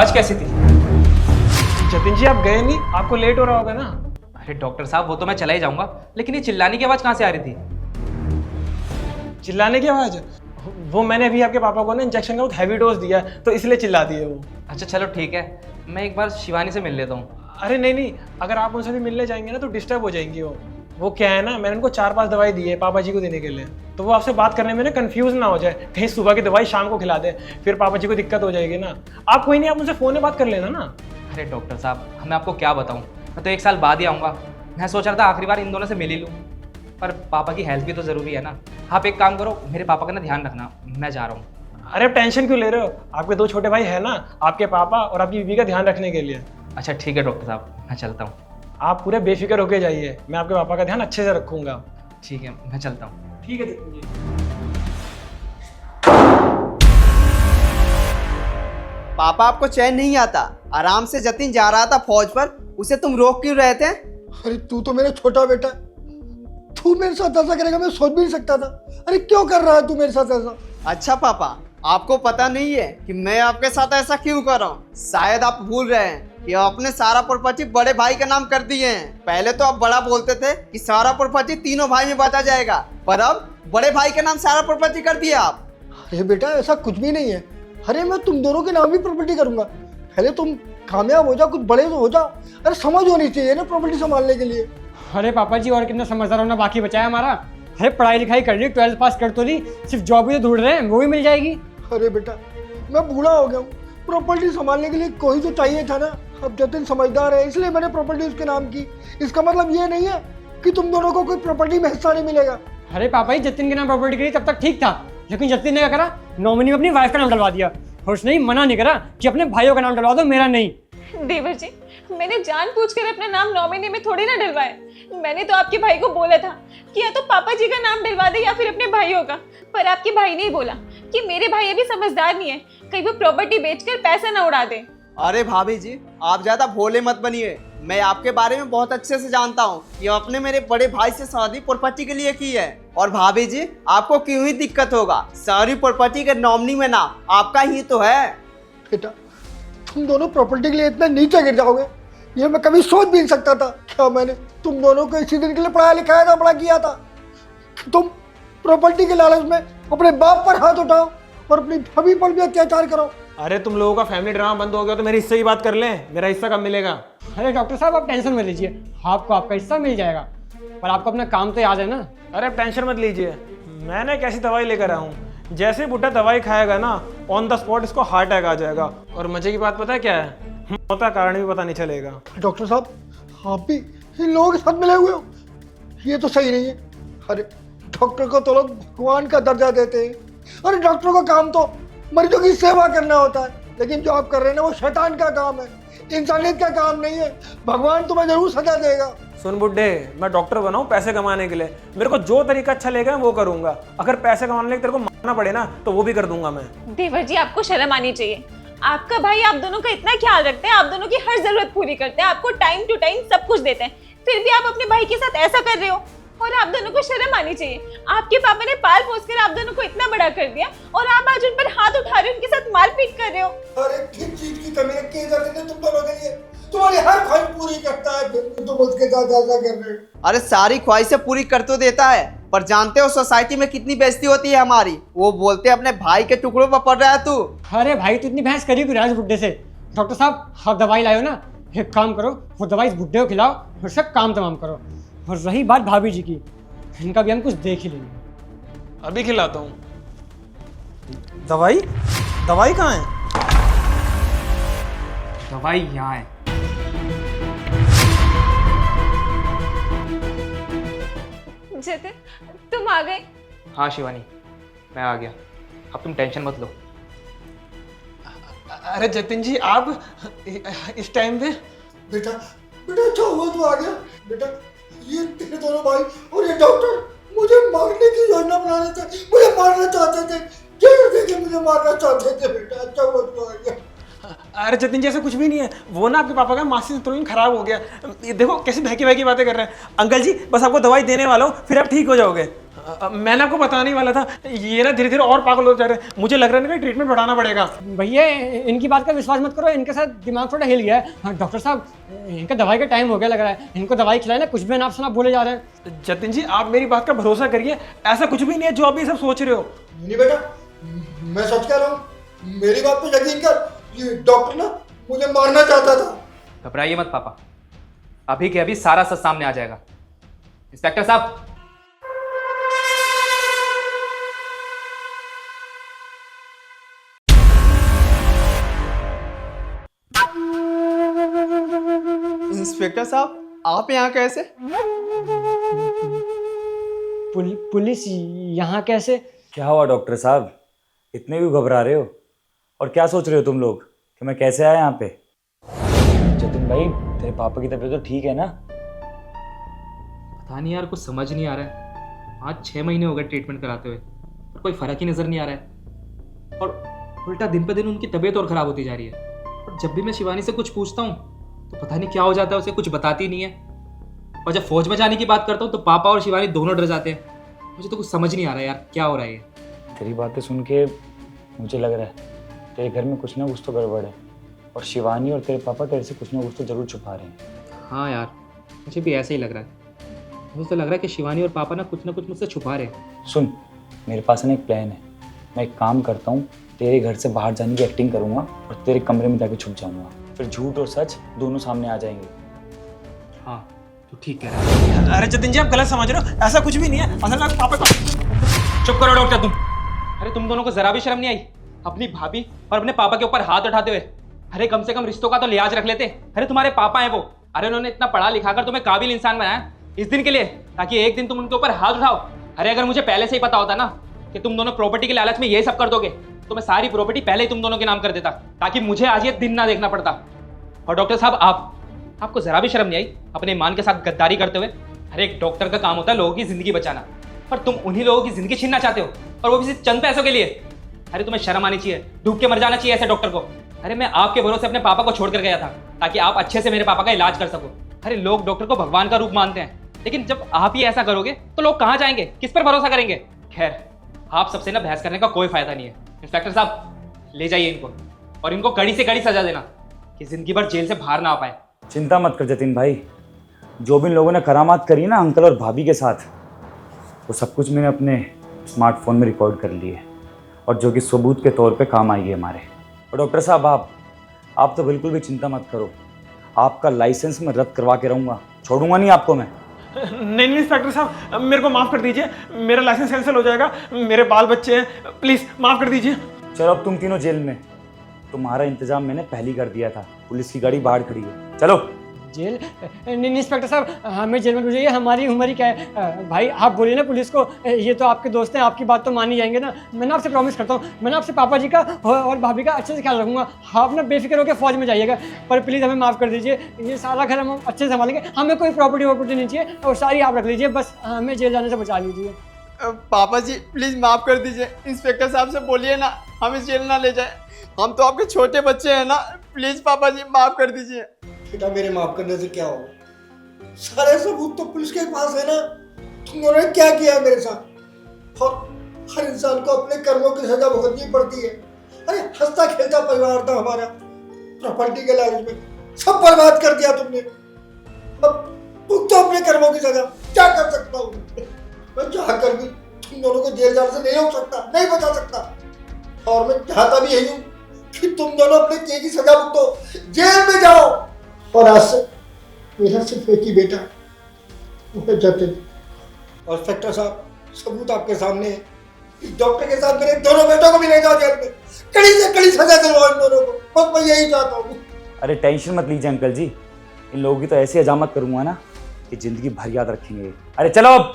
आवाज कैसी थी? जतिन जी आप गए नहीं, आपको लेट हो रहा होगा ना। अरे डॉक्टर साहब वो तो मैं चला ही जाऊंगा, लेकिन ये चिल्लाने की आवाज कहाँ से आ रही थी? चिल्लाने की आवाज? वो मैंने अभी आपके पापा को ना इंजेक्शन का बहुत हैवी डोज दिया है, तो इसलिए चिल्लाती है वो। अच्छा चलो ठीक है, मैं एक बार शिवानी से मिल लेता हूँ। अरे नहीं नहीं, अगर आप उनसे भी मिलने जाएंगे ना तो डिस्टर्ब हो जाएंगी वो क्या है ना, मैंने उनको 4-5 दवाई दी है पापा जी को देने के लिए, तो वो आपसे बात करने में ना कंफ्यूज ना हो जाए, कहीं सुबह की दवाई शाम को खिला दे, फिर पापा जी को दिक्कत हो जाएगी ना। आप कोई नहीं, आप उनसे फ़ोन में बात कर लेना ना। अरे डॉक्टर साहब मैं आपको क्या बताऊँ, मैं तो 1 साल बाद ही आऊँगा। मैं सोच रहा था आखिरी बार इन दोनों से मिल ही लूँ, पर पापा की हेल्थ भी तो ज़रूरी है ना। आप एक काम करो, मेरे पापा का ना ध्यान रखना, मैं जा रहा हूँ। अरे आप टेंशन क्यों ले रहे हो, आपके 2 छोटे भाई है ना, आपके पापा और आपकी बीवी का ध्यान रखने के लिए। अच्छा ठीक है डॉक्टर साहब, मैं चलता हूँ। आप पूरे बेफिक्र होके जाइए, मैं आपके पापा का ध्यान अच्छे से रखूंगा। ठीक है मैं चलता हूँ। ठीक है जतिन जी। पापा आपको चैन नहीं आता? आराम से जतिन जा रहा था फौज पर, उसे तुम रोक क्यों रहे थे? अरे तू तो मेरा छोटा बेटा है, तू मेरे साथ ऐसा करेगा मैं सोच भी नहीं सकता था। अरे क्यों कर रहा है तू मेरे साथ ऐसा? अच्छा पापा, आपको पता नहीं है कि मैं आपके साथ ऐसा क्यों कर रहा हूँ? शायद आप भूल रहे हैं कि आपने सारा प्रॉपर्टी बड़े भाई के नाम कर दिए हैं। पहले तो आप बड़ा बोलते थे कि सारा प्रॉपर्टी तीनों भाई में बांटा जाएगा, पर अब बड़े भाई के नाम सारा प्रॉपर्टी कर दिया आप। अरे बेटा ऐसा कुछ भी नहीं है। अरे मैं तुम दोनों के नाम भी प्रॉपर्टी करूंगा, पहले तुम कामयाब हो जाओ, कुछ बड़े तो हो जाओ। अरे समझ होनी चाहिए ना प्रॉपर्टी संभालने के लिए। अरे पापा जी और कितना समझदार होना बाकी बचा है हमारा। अरे पढ़ाई लिखाई कर ली, 12th पास कर तो ली, सिर्फ जॉब ही तो ढूंढ रहे हैं, वो भी मिल जाएगी। अरे बेटा मैं बूढ़ा हो गया हूँ, प्रॉपर्टी संभालने के लिए कोई तो चाहिए था ना। अब जतिन समझदार है इसलिए मैंने प्रॉपर्टी उसके नाम की। इसका मतलब ये नहीं है कि तुम दोनों को कोई प्रॉपर्टी में हिस्सा नहीं मिलेगा। अरे पापा जी जतिन के नाम प्रॉपर्टी करी तब तक ठीक था, लेकिन जतिन ने क्या करा, नॉमिनी में अपनी वाइफ का नाम डलवा दिया, और उसने ही मना नहीं करा कि अपने भाइयों का नाम डलवा दो, मेरा नहीं। देवर जी, मैंने जानबूझकर अपना नाम नॉमिनी में थोड़ी ना डलवाया। मैंने तो आपके भाई को बोला था कि या तो पापा जी का नाम डलवा दे या फिर अपने भाइयों का, पर आपके भाई ने बोला कि मेरे भाई अभी समझदार नहीं है, कहीं वो प्रॉपर्टी बेचकर पैसा ना उड़ा दे। अरे भाभी जी आप ज्यादा भोले मत बनिए, मैं आपके बारे में बहुत अच्छे से जानता हूँ कि आपने मेरे बड़े भाई से शादी प्रॉपर्टी के लिए की है। और भाभी जी आपको क्यों ही दिक्कत होगा, सारी प्रॉपर्टी के नॉमिनी में नाम आपका ही तो है। बेटा तुम दोनों प्रॉपर्टी के लिए इतना नीचे गिर जाओगे ये मैं कभी सोच भी नहीं सकता था। क्या मैंने तुम दोनों को इसी दिन के लिए पढ़ाया लिखाया था, बड़ा किया था कि तुम प्रॉपर्टी के लालच में अपने बाप पर हाथ उठाओ और अपनी भाभी पर भी अत्याचार करो। अरे तुम लोगों का फैमिली ड्रामा बंद हो गया तो मेरे हिस्से की बात कर लें, मेरा हिस्सा कब मिलेगा? अरे डॉक्टर साहब आप टेंशन मत लीजिए, आपको आपका हिस्सा मिल जाएगा, पर आपको अपना काम तो याद है ना। अरे आप टेंशन मत लीजिए, मैंने एक ऐसी दवाई लेकर आया हूँ, जैसे बुढ़ा दवाई खाएगा ना ऑन द स्पॉट इसको हार्ट अटैक आ जाएगा। और मजे की बात पता है क्या है, मौत का कारण भी पता नहीं चलेगा। डॉक्टर साहब आप भी इन लोगों के साथ मिले हुए हो, ये तो सही नहीं है। अरे डॉक्टर को तो लोग भगवान का दर्जा देते हैं। अरे डॉक्टर का काम तो मरीजों की सेवा करना होता है, लेकिन जो आप कर रहे हैं ना वो शैतान का काम है, इंसानियत का काम नहीं है। भगवान तुम्हें जरूर सजा देगा। सुन बुड्ढे, मैं डॉक्टर बना हूँ पैसे कमाने के लिए, मेरे को जो तरीका अच्छा लगेगा वो करूंगा। अगर पैसे कमाने के लिए तेरे को मारना पड़े ना तो वो भी कर दूंगा मैं। देवर जी आपको शर्म आनी चाहिए, आपका भाई आप दोनों का इतना ख्याल रखते हैं, आप दोनों की हर जरूरत पूरी करते हैं, आपको टाइम टू टाइम सब कुछ देते हैं, फिर भी आप अपने भाई के साथ ऐसा कर रहे हो। और आप दोनों को शर्म आनी चाहिए, आपके पापा ने पाल पोस कर आप दोनों को इतना बड़ा कर दिया और आप आज उन पर हाथ उठा रहे हो, उनके साथ मारपीट कर रहे हो। अरे किस चीज की कमी रखी है तुम दोनों के लिए? तुम्हारी हर ख्वाहिश पूरी करता है, फिर तुम उसके साथ ऐसा कर रहे हो। अरे सारी ख्वाहिशें पूरी कर तो देता है, पर जानते हो सोसाइटी में कितनी बेइज्जती होती है हमारी। वो बोलते हैं अपने भाई के टुकड़ों पर पड़ रहा है तू। अरे भाई तू इतनी बहस करी क्यों राज बुड्ढे से? डॉक्टर साहब आप दवाई लाओ ना, एक काम करो वो दवाई इस बुड्ढे को खिलाओ और सब काम तमाम करो। और रही बात भाभी जी की, इनका भी हम कुछ देख ही लेंगे। अभी खिलाता हूँ। दवाई दवाई कहाँ है? दवाई यहाँ है। जतिन तुम आ गए? हाँ शिवानी मैं आ गया, अब तुम टेंशन मत लो। अरे जतिन जी आप इस टाइम पे? बेटा बेटा अच्छा हुआ तू आ गया। बेटा ये तेरे दोनों भाई और ये डॉक्टर मुझे मारने की योजना बना रहे थे, मुझे मारना चाहते थे, जेल दे के मुझे मारना चाहते थे। बेटा अच्छा हुआ तू आ गया। अरे जतिन जी ऐसा कुछ भी नहीं है, वो ना आपके पापा का मासी संतुलन खराब हो गया। ये देखो कैसी बहकी बहकी बातें कर रहे हैं। अंकल जी बस आपको दवाई देने वाला हूँ, फिर आप ठीक हो जाओगे। मैंने आपको बताने ही वाला था, ये ना धीरे धीरे और पागल हो जा रहे हैं। मुझे लग रहा है ना कि ट्रीटमेंट बढ़ाना पड़ेगा। भैया इनकी बात का विश्वास मत करो, इनके साथ दिमाग थोड़ा हिल गया है। हाँ, डॉक्टर साहब इनका दवाई का टाइम हो गया लग रहा है, इनको दवाई खिलाए ना, कुछ भी अनाप शनाप बोले जा रहे हैं। जतिन जी आप मेरी बात का भरोसा करिए, ऐसा कुछ भी नहीं है जो आप ये सब सोच रहे हो। नहीं बेटा, मैं सच कह रहा हूँ, मेरी बात पे यकीन कर। ये डॉक्टर ना मुझे मारना चाहता था। घबराइए मत पापा, अभी के अभी सारा सच सामने आ जाएगा। इंस्पेक्टर साहब, इंस्पेक्टर साहब आप यहाँ कैसे? पुलिस यहाँ कैसे? क्या हुआ डॉक्टर साहब, इतने क्यों घबरा रहे हो? और क्या सोच रहे हो तुम लोग कि मैं कैसे आया यहाँ पे? जतिन भाई, तेरे पापा की तबीयत तो ठीक है ना? पता नहीं यार, कुछ समझ नहीं आ रहा है। आज 6 महीने हो गए ट्रीटमेंट कराते हुए, पर कोई फर्क ही नजर नहीं आ रहा है। और उल्टा दिन पे दिन उनकी तबीयत और खराब होती जा रही है। और जब भी मैं शिवानी से कुछ पूछता हूँ तो पता नहीं क्या हो जाता है, उसे कुछ बताती नहीं है। और जब फौज में जाने की बात करता हूँ तो पापा और शिवानी दोनों डर जाते हैं। मुझे तो कुछ समझ नहीं आ रहा है यार, क्या हो रहा है ये। तेरी बातें सुन के मुझे लग रहा है तेरे घर में कुछ ना कुछ तो गड़बड़ है, और शिवानी और तेरे पापा तेरे से कुछ ना कुछ तो जरूर छुपा रहे हैं। हाँ यार, मुझे भी ऐसा ही लग रहा है। मुझे तो लग रहा है कि शिवानी और पापा ना कुछ मुझसे छुपा रहे हैं। सुन, मेरे पास ना एक प्लान है। मैं एक काम करता हूँ, तेरे घर से बाहर जाने की एक्टिंग करूँगा और तेरे कमरे में जाके छुप जाऊँगा। फिर झूठ और सच दोनों सामने आ जाएंगे। हाँ, तो ठीक कह रहा है। अरे जतिन जी आप गलत समझ रहे हो, ऐसा कुछ भी नहीं है। असल में पापा चुप करो डॉक्टर तुम। अरे तुम दोनों को जरा भी शर्म नहीं आई अपनी भाभी और अपने पापा के ऊपर हाथ उठाते हुए? अरे कम से कम रिश्तों का तो लिहाज रख लेते। अरे तुम्हारे पापा हैं वो, अरे उन्होंने इतना पढ़ा लिखा कर तुम्हें काबिल इंसान बनाया इस दिन के लिए, ताकि एक दिन तुम उनके ऊपर हाथ उठाओ। अरे अगर मुझे पहले से ही पता होता ना कि तुम दोनों प्रॉपर्टी के लालच में ये सब कर दोगे तो मैं सारी प्रॉपर्टी पहले ही तुम दोनों के नाम कर देता, ताकि मुझे आज ये दिन ना देखना पड़ता। और डॉक्टर साहब आपको जरा भी शर्म नहीं आई अपने ईमान के साथ गद्दारी करते हुए? अरे एक डॉक्टर का काम होता है लोगों की जिंदगी बचाना, पर तुम उन्हीं लोगों की जिंदगी छीनना चाहते हो, और वो भी सिर्फ चंद पैसों के लिए। अरे तुम्हें शर्म आनी चाहिए, डूब के मर जाना चाहिए ऐसे डॉक्टर को। अरे मैं आपके भरोसे अपने पापा को छोड़ कर गया था ताकि आप अच्छे से मेरे पापा का इलाज कर सको। अरे लोग डॉक्टर को भगवान का रूप मानते हैं, लेकिन जब आप ही ऐसा करोगे तो लोग कहाँ जाएंगे, किस पर भरोसा करेंगे? खैर, आप सबसे ना बहस करने का कोई फायदा नहीं है। इंस्पेक्टर साहब ले जाइए इनको, और इनको कड़ी से कड़ी सजा देना कि जिंदगी भर जेल से बाहर ना आ पाए। चिंता मत कर जतिन भाई, जो भी इन लोगों ने करामात करी ना अंकल और भाभी के साथ, वो सब कुछ मैंने अपने स्मार्टफोन में रिकॉर्ड कर लिए, और जो कि सबूत के तौर पे काम आएगी हमारे। और डॉक्टर साहब आप तो बिल्कुल भी चिंता मत करो, आपका लाइसेंस मैं रद्द करवा के रहूँगा, छोड़ूंगा नहीं आपको मैं। नहीं इंस्पेक्टर साहब मेरे को माफ़ कर दीजिए, मेरा लाइसेंस कैंसिल हो जाएगा, मेरे बाल बच्चे हैं, प्लीज़ माफ़ कर दीजिए। चलो अब तुम तीनों जेल में, तुम्हारा इंतजाम मैंने पहले ही कर दिया था, पुलिस की गाड़ी बाहर खड़ी है, चलो। जेल? नहीं इंस्पेक्टर साहब, हमें जेल में भेजिए, हमारी उम्र ही क्या है। भाई आप बोलिए ना पुलिस को, ये तो आपके दोस्त हैं, आपकी बात तो मान ही जाएंगे ना। मैंने आपसे प्रॉमिस करता हूँ, मैंने आपसे पापा जी का और भाभी का अच्छे से ख्याल रखूंगा। आप ना बेफिक्र होकर फौज में जाइएगा, पर प्लीज़ हमें माफ़ कर दीजिए, ये सारा घर हम अच्छे से संभालेंगे, हमें कोई प्रॉपर्टी नहीं चाहिए, और सारी आप रख लीजिए, बस हमें जेल जाने से बचा लीजिए। पापा जी प्लीज माफ कर दीजिए, इंस्पेक्टर साहब से बोलिए ना हमें जेल ना ले जाए, हम तो आपके छोटे बच्चे हैं ना, प्लीज पापा जी माफ कर दीजिए। बेटा मेरे माफ करने से क्या होगा, सारे सबूत तो पुलिस के पास है ना। तुम दोनों ने क्या किया है मेरे साथ, और हर इंसान को अपने कर्मों की सजा भुगतनी पड़ती है। अरे हंसता खेलता परिवार था हमारा, प्रॉपर्टी के लालच में सब बर्बाद कर दिया तुमने। अब भुगतो अपने कर्मों की सजा, क्या कर सकता हूँ मैं चाहकर भी तुम दोनों को जेल जाने से नहीं रोक सकता, नहीं बचा सकता। और मैं चाहता भी यही हूँ कि तुम दोनों अपने किए की सजा भुगतो, जेल में जाओ। और आज से मेरा सिर्फ एक ही बेटा, वो है जतिन। और इंस्पेक्टर साहब सबूत आपके सामने है, इस डॉक्टर के साथ मेरे दोनों बेटों को भी ले जाओ जेल में, कड़ी से कड़ी सजा दिलवाओ इन दोनों को, बस मैं यही चाहता हूँ। अरे टेंशन मत लीजिए अंकल जी, इन लोगों की तो ऐसी हजामत करूँगा ना कि ज़िंदगी भर याद रखेंगे। अरे चलो अब।